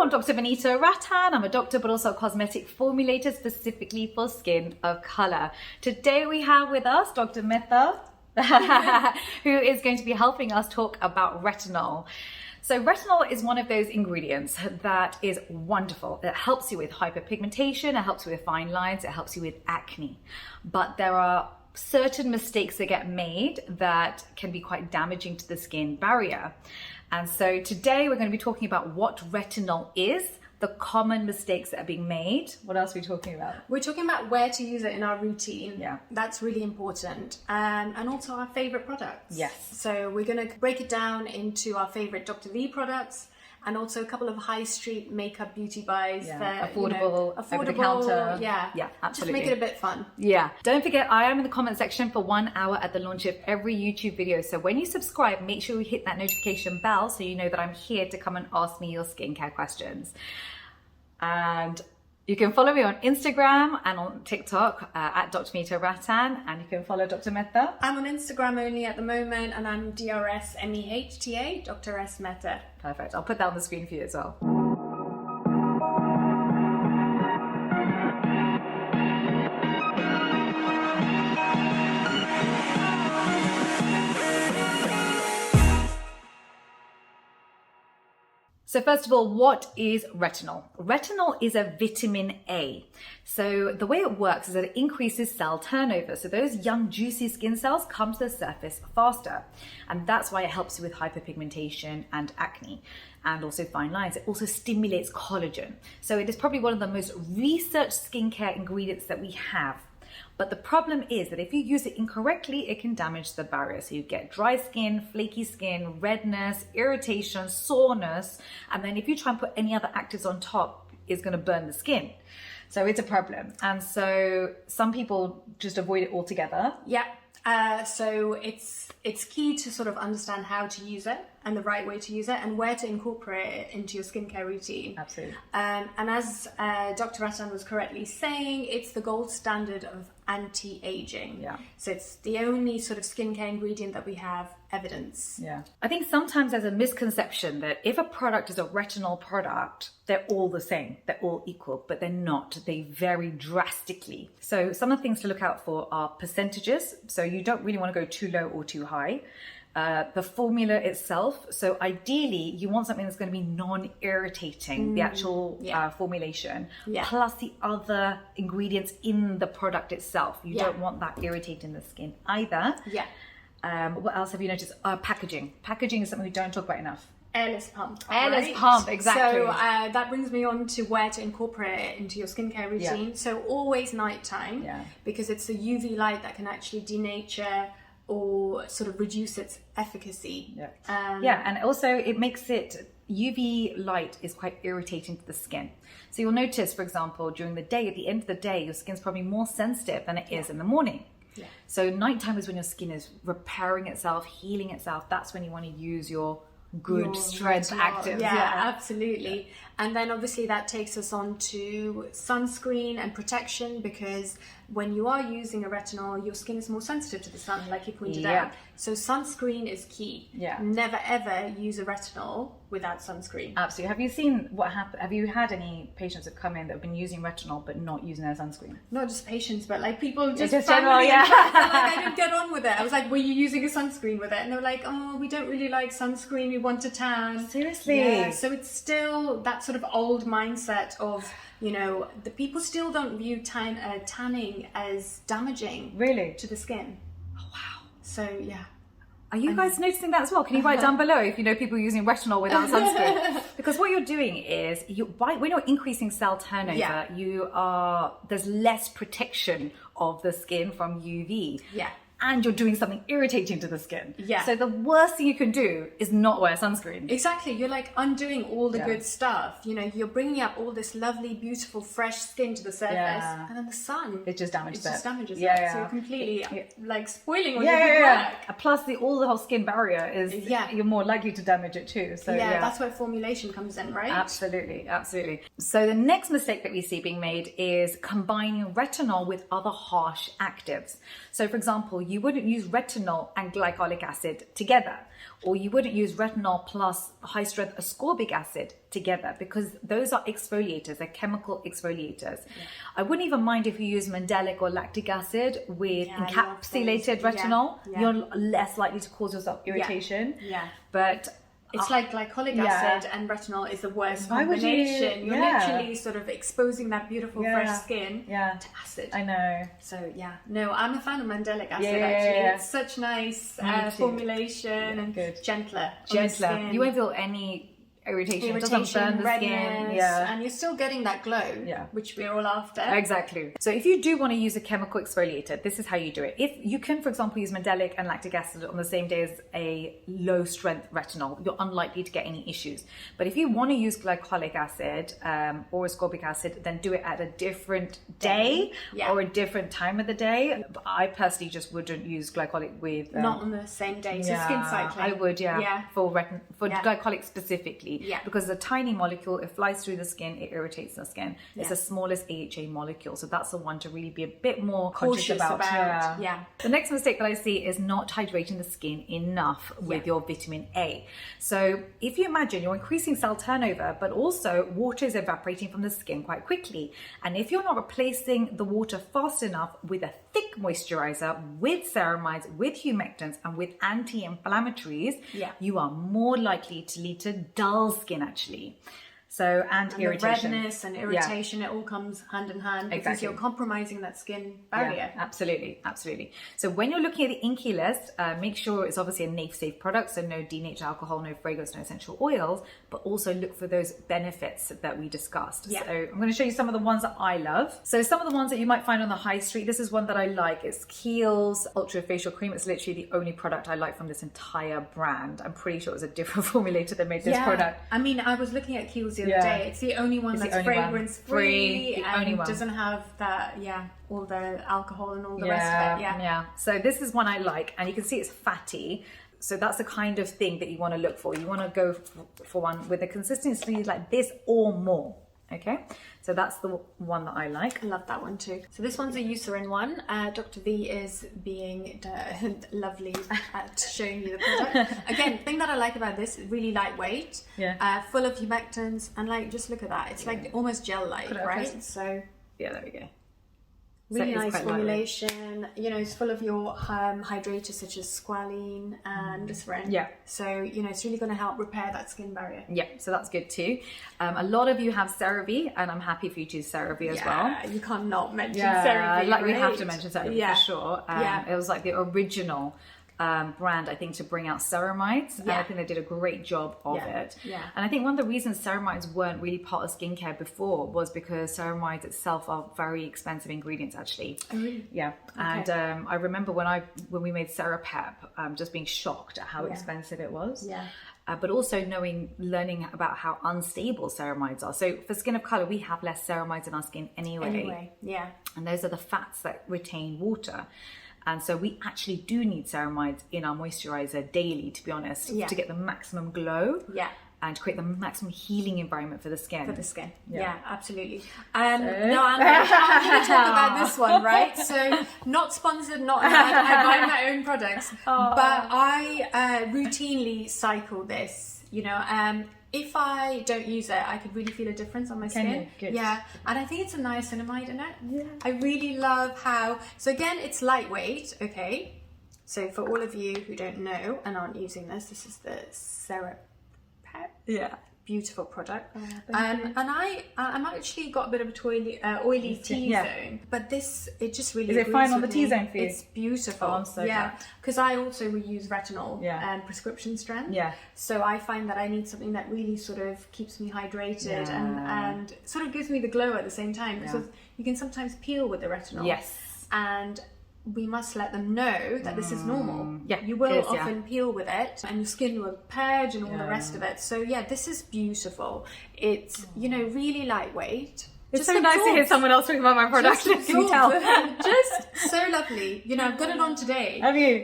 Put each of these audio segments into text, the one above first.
I'm Dr. Vanita Rattan. I'm a doctor but also a cosmetic formulator specifically for skin of color. Today we have with us Dr. Mitha, who is going to be helping us talk about retinol. So retinol is one of those ingredients that is wonderful. It helps you with hyperpigmentation, it helps you with fine lines, it helps you with acne. But there are certain mistakes that get made that can be quite damaging to the skin barrier. And so today we're going to be talking about what retinol is, the common mistakes that are being made. What else are we talking about? We're talking about where to use it in our routine. Yeah. That's really important. And also our favorite products. Yes. So we're going to break it down into our favorite Dr. V products and also a couple of high street makeup beauty buys. Yeah. That, Affordable, over the counter. Yeah. Yeah, absolutely. Just make it a bit fun. Yeah. Don't forget, I am in the comment section for 1 hour at the launch of every YouTube video. So when you subscribe, make sure you hit that notification bell so you know that I'm here to come and ask me your skincare questions. And you can follow me on Instagram and on TikTok at Dr. Vanita Rattan, and you can follow Dr. Mitha. I'm on Instagram only at the moment, and I'm DRSMEHTA, Dr. S Mehta. Perfect. I'll put that on the screen for you as well. So first of all, what is retinol? Retinol is a vitamin A. So the way it works is that it increases cell turnover. So those young, juicy skin cells come to the surface faster. And that's why it helps you with hyperpigmentation and acne and also fine lines. It also stimulates collagen. So it is probably one of the most researched skincare ingredients that we have. But the problem is that if you use it incorrectly, it can damage the barrier. So you get dry skin, flaky skin, redness, irritation, soreness. And then if you try and put any other actives on top, it's going to burn the skin. So it's a problem. And so some people just avoid it altogether. Yeah. So it's key to sort of understand how to use it and the right way to use it and where to incorporate it into your skincare routine. Absolutely. And as Dr. Rattan was correctly saying, it's the gold standard of anti-aging. Yeah. So it's the only sort of skincare ingredient that we have evidence. Yeah. I think sometimes there's a misconception that if a product is a retinol product, they're all the same, they're all equal, but they're not. They vary drastically. So some of the things to look out for are percentages. So you don't really want to go too low or too high. The formula itself. So ideally, you want something that's going to be non-irritating, the actual formulation, plus the other ingredients in the product itself. You don't want that irritating the skin either. Yeah. What else have you noticed? Packaging. Packaging is something we don't talk about enough. Airless pump. Airless pump, exactly. So that brings me on to where to incorporate it into your skincare routine. Yeah. So always nighttime, because it's the UV light that can actually denature or sort of reduce its efficacy. And also it makes it, UV light is quite irritating to the skin. So you'll notice, for example, during the day, at the end of the day, your skin's probably more sensitive than it is in the morning. Yeah. So nighttime is when your skin is repairing itself, healing itself. That's when you want to use your good strength actives. Yeah, absolutely. And then obviously that takes us on to sunscreen and protection, because when you are using a retinol, your skin is more sensitive to the sun, like you pointed out. So sunscreen is key. Yeah. Never ever use a retinol without sunscreen. Absolutely. Have you seen what happened? Have you had any patients that come in that have been using retinol but not using their sunscreen? Not just patients, but like people just general, like, I didn't get on with it. I was like, were you using a sunscreen with it? And they were like, oh, we don't really like sunscreen. We want to tan. Seriously? Yeah. So it's still that sort of old mindset of, you know, the people still don't view tanning as damaging to the skin. Oh, wow. So, yeah. Are you guys noticing that as well? Can you write down below if you know people using retinol without sunscreen? Because what you're doing is, when you're increasing cell turnover, there's less protection of the skin from UV. Yeah. And you're doing something irritating to the skin. Yeah. So the worst thing you can do is not wear sunscreen. Exactly. You're like undoing all the good stuff. You know, you're bringing up all this lovely, beautiful, fresh skin to the surface, and then the sun, it just damages it. So you're completely like spoiling all your good work. Plus, the whole skin barrier is you're more likely to damage it too. So that's where formulation comes in, right? Absolutely, absolutely. So the next mistake that we see being made is combining retinol with other harsh actives. So, for example, you wouldn't use retinol and glycolic acid together, or you wouldn't use retinol plus high strength ascorbic acid together, because those are exfoliators, they're chemical exfoliators. I wouldn't even mind if you use mandelic or lactic acid with encapsulated retinol. You're less likely to cause yourself irritation. But it's like glycolic acid and retinol is the worst combination. You're literally sort of exposing that beautiful fresh skin to acid. I know. So no, I'm a fan of mandelic acid actually. It's such nice formulation and gentler. You won't feel any irritation, it doesn't burn the skin, and you're still getting that glow, which we're all after. Exactly. So if you do want to use a chemical exfoliator, this is how you do it. If you can, for example, use mandelic and lactic acid on the same day as a low strength retinol, you're unlikely to get any issues. But if you want to use glycolic acid or ascorbic acid, then do it at a different day or a different time of the day. I personally just wouldn't use glycolic with not on the same day. So skin cycling. I would, for glycolic specifically. Because the tiny molecule, it flies through the skin, it irritates the skin. It's the smallest AHA molecule, so that's the one to really be a bit more cautious about. The next mistake that I see is not hydrating the skin enough with your vitamin A. So if you imagine you're increasing cell turnover, but also water is evaporating from the skin quite quickly, and if you're not replacing the water fast enough with a thick moisturizer, with ceramides, with humectants, and with anti-inflammatories, you are more likely to lead to dull skin actually. So, and irritation. The redness and irritation, it all comes hand in hand because you're compromising that skin barrier. Absolutely. So when you're looking at the Inky list, make sure it's obviously a safe product, so no denatured alcohol, no fragrance, no essential oils, but also look for those benefits that we discussed. So I'm going to show you some of the ones that I love. So some of the ones that you might find on the high street, this is one that I like. It's Kiehl's Ultra Facial Cream. It's literally the only product I like from this entire brand. I'm pretty sure it was a different formulator that made this product. I mean, I was looking at Kiehl's the other day. It's the only one that's fragrance free and doesn't have that all the alcohol and all the rest of it. So this is one I like, and you can see it's fatty. So that's the kind of thing that you want to look for. You want to go for one with a consistency like this or more. Okay, so that's the one that I like. I love that one too. So this one's a Eucerin one. Dr. V is being lovely at showing you the product. Again, the thing that I like about this is really lightweight, full of humectants, and just look at that. It's like almost gel-like, right? So there we go. Really nice formulation. It's full of your hydrators such as squalene and glycerin. So it's really going to help repair that skin barrier. So that's good too. A lot of you have CeraVe, and I'm happy for you to use CeraVe as well. You can't not mention CeraVe. We have to mention CeraVe for sure. It was like the original brand, I think, to bring out ceramides, and I think they did a great job of it. And I think one of the reasons ceramides weren't really part of skincare before was because ceramides itself are very expensive ingredients actually. And I remember when we made Cera-Pep, just being shocked at how expensive it was. But also learning about how unstable ceramides are. So for skin of color, we have less ceramides in our skin anyway. And those are the fats that retain water. And so we actually do need ceramides in our moisturizer daily, to be honest, to get the maximum glow and create the maximum healing environment for the skin. Absolutely. Now I'm going to talk about this one, right? So not sponsored, not ad. I buy my own products, but I routinely cycle this. If I don't use it, I could really feel a difference on my skin. Good. And I think it's a niacinamide in it. I really love how, so again, it's lightweight, okay? So for all of you who don't know and aren't using this is the Cera-Pep. Beautiful product. And I'm actually got a bit of a oily T-zone, but this, it just really is it fine on the T-zone for you? It's beautiful. I'm so glad. Because I also use retinol and prescription strength. So I find that I need something that really sort of keeps me hydrated and sort of gives me the glow at the same time, because you can sometimes peel with the retinol. And we must let them know that this is normal. You will often peel with it and your skin will purge and all the rest of it. So this is beautiful. It's, really lightweight. It's so nice to hear someone else talking about my product. Can you tell? Just so lovely. I've got it on today. Have you?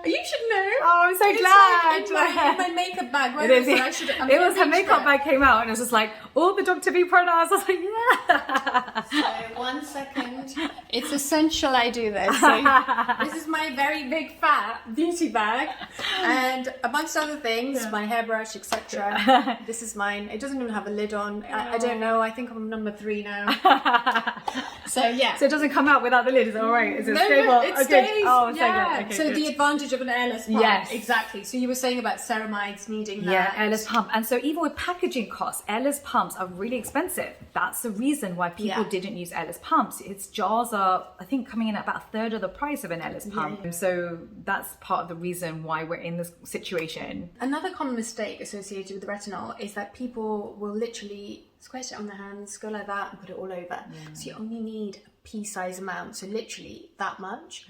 You should know. Oh, I'm so It's glad. Like in my makeup bag. Right? It is. It was her makeup bag came out, and it was just like all the Dr. V products. I was like, yeah. So 1 second. It's essential I do this. So this is my very big fat beauty bag, and amongst other things, my hairbrush, etc. This is mine. It doesn't even have a lid on. I don't know. I think I'm number 3 now. So yeah. So it doesn't come out without the lid. Is it all right? Is it No, stable? it Okay. stays. Oh, Yeah. okay, So good. the advantage of an airless pump. Yes. Exactly. So you were saying about ceramides needing that. Yeah, airless pump. And so even with packaging costs, airless pumps are really expensive. That's the reason why people didn't use airless pumps. Its jars are, I think, coming in at about a third of the price of an airless pump. Yeah. So that's part of the reason why we're in this situation. Another common mistake associated with retinol is that people will literally squirt it on their hands, go like that, and put it all over. So you only need a pea-size amount, so literally that much,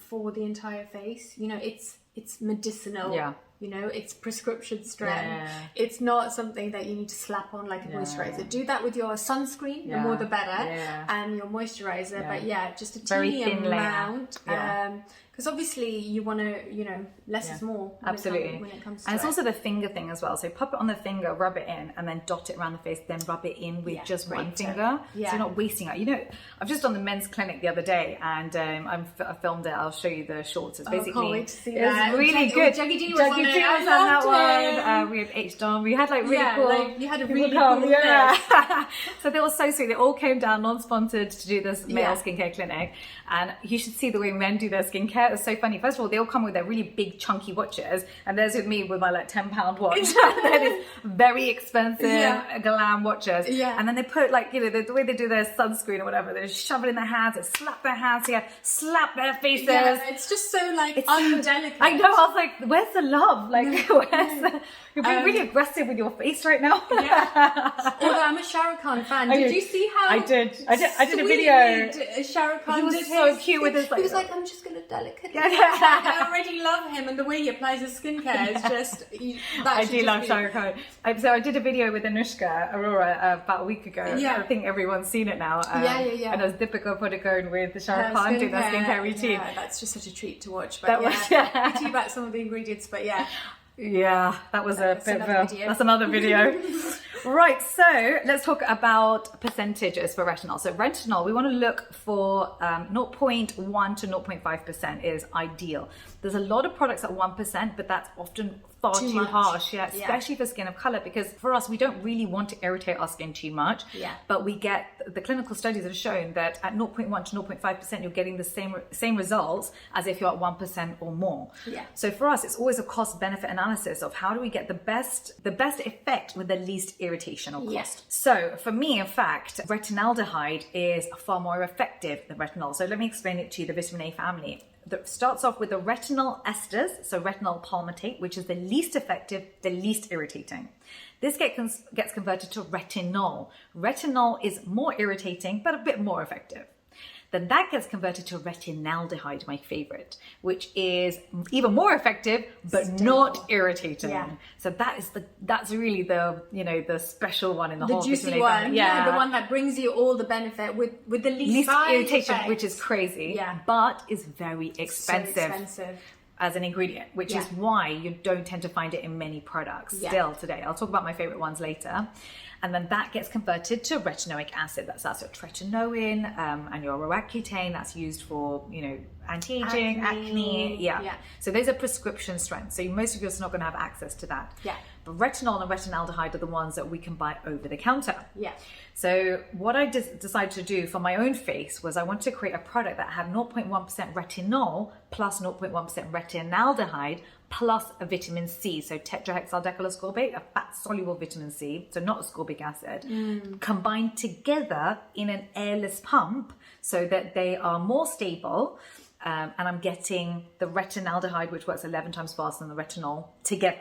for the entire face. You know, it's medicinal. Yeah. You know, it's prescription strength. Yeah. It's not something that you need to slap on like a moisturizer. Do that with your sunscreen, the more the better, and your moisturizer. But yeah, just a teeny Very thin amount. layer. Because obviously you want to, you know, less is more. Absolutely. When it comes to and it's also the finger thing as well. So pop it on the finger, rub it in, and then dot it around the face, then rub it in with just one finger. So you're not wasting it. You know, I've just done the men's clinic the other day, and I filmed it. I'll show you the shorts. It's basically, can't wait to see it was that. really good. Juggy D was on it. I on that loved one. We had H Don. We had like really cool. Like, you had a people really come. cool So they were so sweet. They all came down non-sponsored to do this male skincare clinic, and you should see the way men do their skincare. It was so funny. First of all, they all come with their really big chunky watches, and there's with me with my like £10 watch. That is very expensive glam watches. And then they put like, you know, the way they do their sunscreen or whatever, they shove it in their hands, they slap their hands together, slap their faces. Yeah, it's just so like undelicate. I know. I was like, where's the love? Like, where's the? You're being really aggressive with your face right now. Although I'm a Shah Rukh Khan fan. Did you see how I did a video. Shah Rukh Khan He was did so his, cute with his. He was like, I'm just gonna delicately. I already love him, and the way he applies his skincare is just. I do love Shah Rukh Khan. So I did a video with Anushka Arora about a week ago. I think everyone's seen it now. And it was Deepika Padukone with Shah Rukh Khan doing their skincare routine. Yeah, that's just such a treat to watch. But we tell you about some of the ingredients, but yeah, that was that's another video. Right, so let's talk about percentages for retinol. So retinol, we want to look for 0.1 to 0.5% is ideal. There's a lot of products at 1%, but that's often far too harsh, especially for skin of color, because for us, we don't really want to irritate our skin too much. But we get the clinical studies have shown that at 0.1 to 0.5%, you're getting the same results as if you're at 1% or more. So for us, it's always a cost benefit analysis of how do we get the best effect with the least irritation or cost. So for me, in fact, retinaldehyde is far more effective than retinol. So let me explain it to you, the vitamin A family. That starts off with the retinol esters, so retinol palmitate, which is the least effective, the least irritating. This gets converted to retinol. Retinol is more irritating, but a bit more effective. Then that gets converted to retinaldehyde, my favorite, which is even more effective, but not irritating. So that's really the special one in the whole juicy one. The one that brings you all the benefit with the least irritation, effects. which is crazy, but is very expensive. So expensive. As an ingredient, which is why you don't tend to find it in many products still today. I'll talk about my favorite ones later. And then that gets converted to retinoic acid. That's your tretinoin and your Roaccutane. That's used for, anti-aging, acne. So those are prescription strength. So most of us are not going to have access to that. But retinol and retinaldehyde are the ones that we can buy over the counter. So what I decided to do for my own face was I wanted to create a product that had 0.1% retinol plus 0.1% retinaldehyde plus a vitamin C, so tetrahexyldecoylascorbate, a fat-soluble vitamin C, so not ascorbic acid, combined together in an airless pump so that they are more stable. And I'm getting the retinaldehyde, which works 11 times faster than the retinol, together.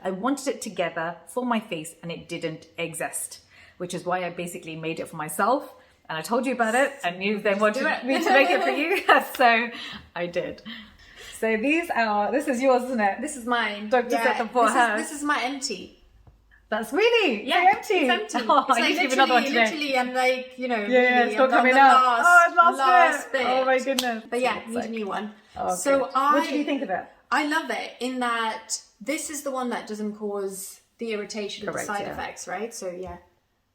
I wanted it together for my face, and it didn't exist, which is why I basically made it for myself. And I told you about it, and you then wanted me to make it for you. So I did. So this is yours, isn't it? This is mine. Dr. Set for her. This is my empty. That's really empty. It's empty. Oh, I need to give another one today. Literally, I'm like, it's still coming out. I've lost it. bit. Oh my goodness. But need a new one. Oh, So good. What did you think of it? I love it in that this is the one that doesn't cause the irritation or the side effects, right? So yeah,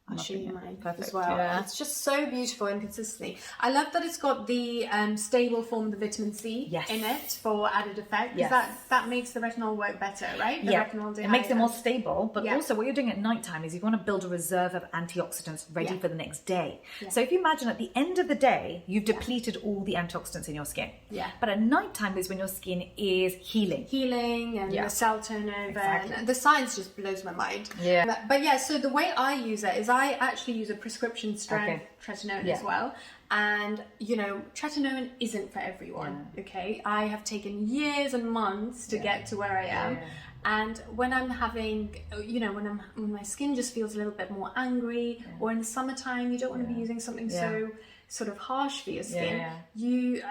I'll show you mine as well. Yeah. It's just so beautiful and consistently. I love that it's got the stable form of the vitamin C in it for added effect. Because that makes the retinol work better, right? The retinol it makes it more stable. But also what you're doing at nighttime is you want to build a reserve of antioxidants ready for the next day. So if you imagine at the end of the day, you've depleted all the antioxidants in your skin. But at nighttime is when your skin is healing. Healing and the cell turnover. And the science just blows my mind. But yeah, so the way I use it is I actually use a prescription strength tretinoin as well. And, you know, tretinoin isn't for everyone, okay? I have taken years and months to get to where I am. And when I'm having, you know, when my skin just feels a little bit more angry, or in the summertime, you don't want to be using something so sort of harsh for your skin,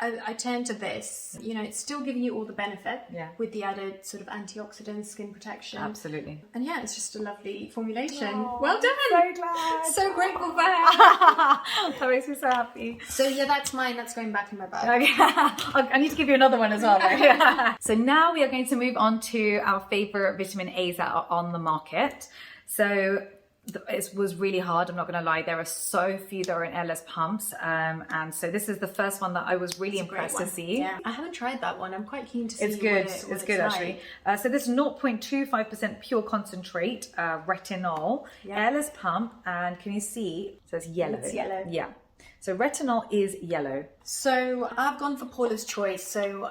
I turn to this. You know, it's still giving you all the benefit with the added sort of antioxidant skin protection. Absolutely. And yeah, it's just a lovely formulation. Well done. So glad. So grateful for it. That makes me so happy. So yeah, that's mine. That's going back in my bag. Okay. I need to give you another one as well. Right? So now we are going to move on to our favorite vitamin A's that are on the market. So it was really hard, I'm not going to lie. There are so few that are in airless pumps, and so this is the first one that I was really impressed to see. Yeah, I haven't tried that one. I'm quite keen to see. It's good. What it's good actually. So this 0.25% pure concentrate retinol, airless pump, and can you see? It says yellow. It's yellow. Yeah. So retinol is yellow. So I've gone for Paula's choice. So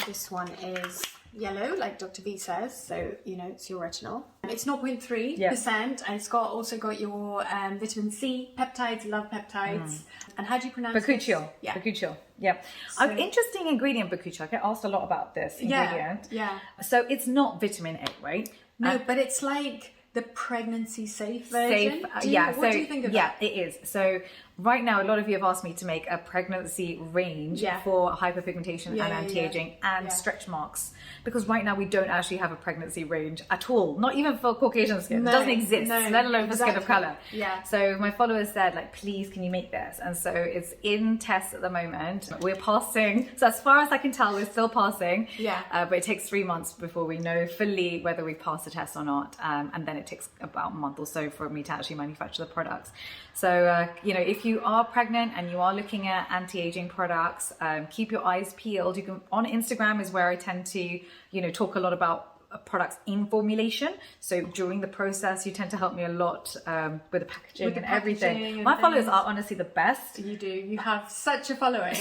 this one is yellow, like Dr. V says, so you know it's your retinol. It's 0.3% and it's also got your vitamin C, peptides, love peptides. And how do you pronounce it? Bakuchiol. Bakuchiol. Yeah. So, interesting ingredient, bakuchiol. I get asked a lot about this ingredient. So it's not vitamin A, right? No, but it's like the pregnancy safe version. What do you think of that? Yeah, it is. So right now, a lot of you have asked me to make a pregnancy range for hyperpigmentation and anti-aging and stretch marks. Because right now we don't actually have a pregnancy range at all. Not even for Caucasian skin. No, it doesn't exist, let alone for skin of color. Yeah. So my followers said, like, please, can you make this? And so it's in test at the moment. We're passing. So as far as I can tell, we're still passing. Yeah. But it takes 3 months before we know fully whether we pass the test or not. And then it takes about a month or so for me to actually manufacture the products. So, you know, if you are pregnant and you are looking at anti-aging products, keep your eyes peeled. You can, on Instagram is where I tend to, you know, talk a lot about products in formulation. So during the process, you tend to help me a lot with the packaging and everything. My followers are honestly the best. You do. You have such a following.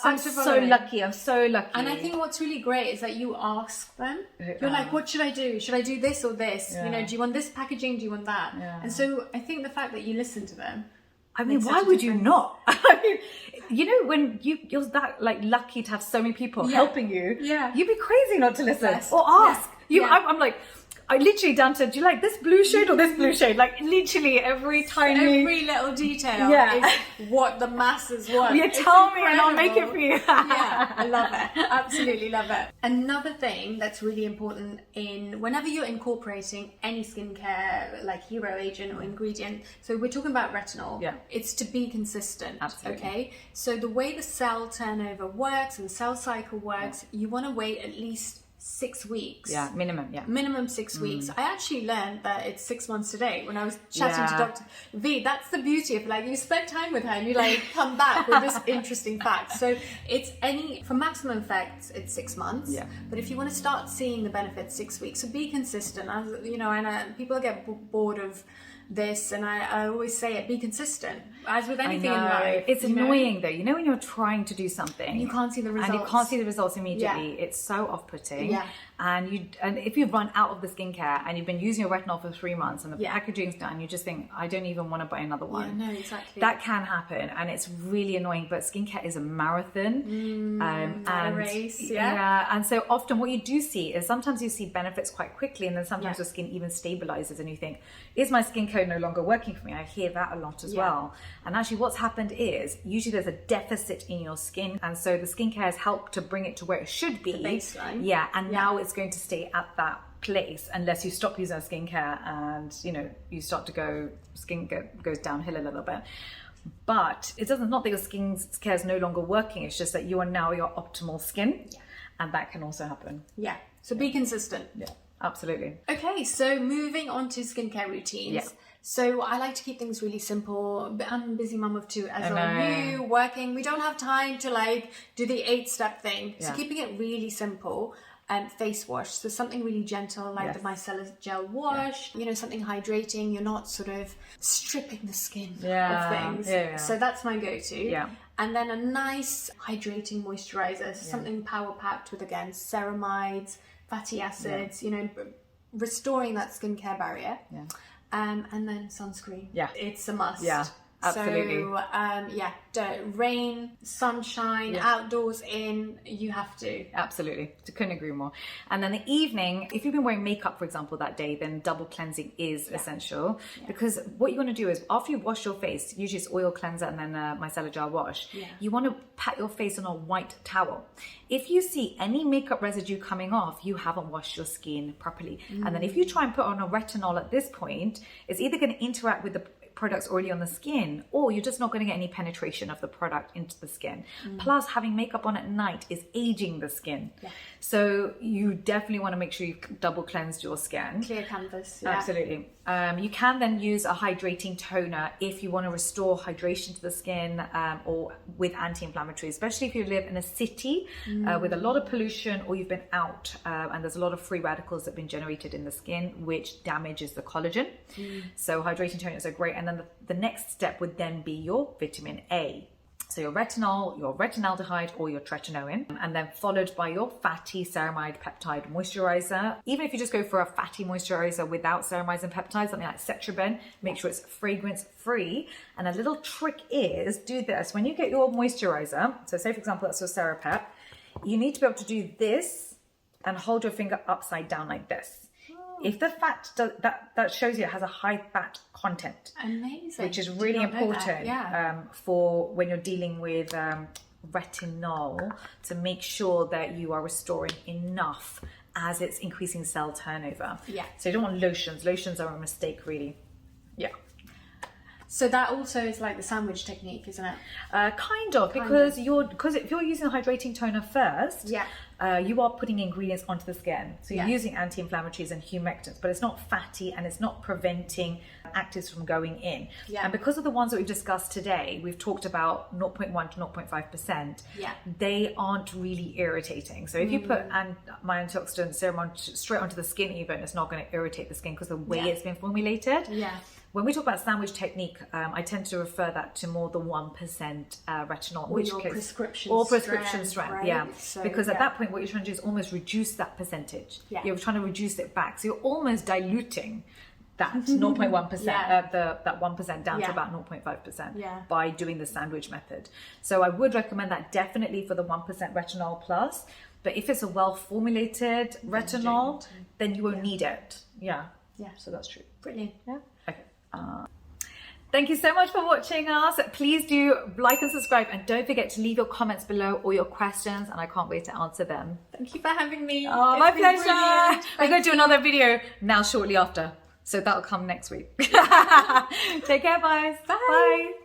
I'm so lucky. I'm so lucky. And I think what's really great is that you ask them. You're like, what should I do? Should I do this or this? You know, do you want this packaging? Do you want that? And so I think the fact that you listen to them. I mean, why would you not? I mean, you know, when you're that like lucky to have so many people helping you, you'd be crazy not to listen or ask. I'm like, I literally down to, do you like this blue shade or this blue shade? Like literally every little detail is what the masses want. You tell me and I'll make it for you. I love it. Absolutely love it. Another thing that's really important in whenever you're incorporating any skincare like hero agent or ingredient, so we're talking about retinol, it's to be consistent. Absolutely. Okay, so the way the cell turnover works and the cell cycle works, you want to wait at least 6 weeks. Minimum 6 weeks. I actually learned that it's 6 months today when I was chatting to Dr. V. That's the beauty of like, you spend time with her and you like come back with this interesting fact. So it's for maximum effects, it's 6 months. But if you want to start seeing the benefits, 6 weeks. So be consistent. As you know, and people get bored of this, and I always say it, be consistent. As with anything in life. It's annoying though. You know when you're trying to do something and you can't see the results. And you can't see the results immediately. It's so off-putting. And if you run out of the skincare and you've been using your retinol for 3 months and the packaging's done, you just think, I don't even want to buy another one. No, exactly. That can happen and it's really annoying, but skincare is a marathon. And a race. And so often what you do see is sometimes you see benefits quite quickly and then sometimes your skin even stabilizes and you think, is my skincare no longer working for me? I hear that a lot as well. And actually what's happened is usually there's a deficit in your skin, and so the skincare has helped to bring it to where it should be. The baseline. And now it's going to stay at that place unless you stop using a skincare and you know you start to skincare goes downhill a little bit. But it doesn't, not that your skincare is no longer working, it's just that you are now your optimal skin. and that can also happen. Yeah. So be consistent. Yeah, absolutely. Okay, so moving on to skincare routines. Yeah. So I like to keep things really simple. I'm a busy mum of two, as are you, working. We don't have time to like do the 8-step thing. So keeping it really simple. Face wash, so something really gentle like the Micellar Gel Wash, you know, something hydrating. You're not sort of stripping the skin of things. So that's my go-to. And then a nice hydrating moisturiser, something power packed with, again, ceramides, fatty acids, you know, restoring that skincare barrier. And then sunscreen. It's a must. Absolutely. So, rain, sunshine, outdoors, in, you have to. Absolutely. Couldn't agree more. And then the evening, if you've been wearing makeup, for example, that day, then double cleansing is essential. Because what you want to do is, after you wash your face, usually it's oil cleanser and then micellar gel wash, you want to pat your face on a white towel. If you see any makeup residue coming off, you haven't washed your skin properly. And then if you try and put on a retinol at this point, it's either going to interact with the products already on the skin, or you're just not going to get any penetration of the product into the skin. Plus, having makeup on at night is aging the skin. So you definitely want to make sure you've double cleansed your skin. Clear canvas. Absolutely. You can then use a hydrating toner if you want to restore hydration to the skin, or with anti-inflammatory, especially if you live in a city with a lot of pollution, or you've been out and there's a lot of free radicals that have been generated in the skin, which damages the collagen. So hydrating toners are great. And then the next step would then be your vitamin A. So your retinol, your retinaldehyde, or your tretinoin, and then followed by your fatty ceramide peptide moisturizer. Even if you just go for a fatty moisturizer without ceramides and peptides, something like Cera-Pep, make sure it's fragrance free. And a little trick is, do this when you get your moisturizer. So say, for example, that's your Cera-Pep. You need to be able to do this and hold your finger upside down like this. If the fat that shows you it has a high fat content, amazing, which is really important for when you're dealing with retinol, to make sure that you are restoring enough as it's increasing cell turnover. So you don't want lotions. Lotions are a mistake, really. So that also is like the sandwich technique, isn't it? Kind of, because if you're using a hydrating toner first, you are putting ingredients onto the skin. So you're using anti-inflammatories and humectants, but it's not fatty and it's not preventing actives from going in. And because of the ones that we've discussed today, we've talked about 0.1 to 0.5%. They aren't really irritating. So if you put my antioxidant serum straight onto the skin, even, it's not going to irritate the skin because of the way it's been formulated. When we talk about sandwich technique, I tend to refer that to more the 1% retinol, or prescription strength, right? So, because at that point, what you're trying to do is almost reduce that percentage. You're trying to reduce it back, so you're almost diluting that 0.1%, that 1% down to about 0.5% by doing the sandwich method. So I would recommend that definitely for the 1% retinol plus. But if it's a well-formulated retinol, then you won't need it. So that's true. Brilliant. Okay. Thank you so much for watching us. Please do like and subscribe, and don't forget to leave your comments below or your questions, and I can't wait to answer them. Thank you for having me. Oh, my pleasure. We're going to do another video now shortly after, so that'll come next week. Take care, guys. Bye.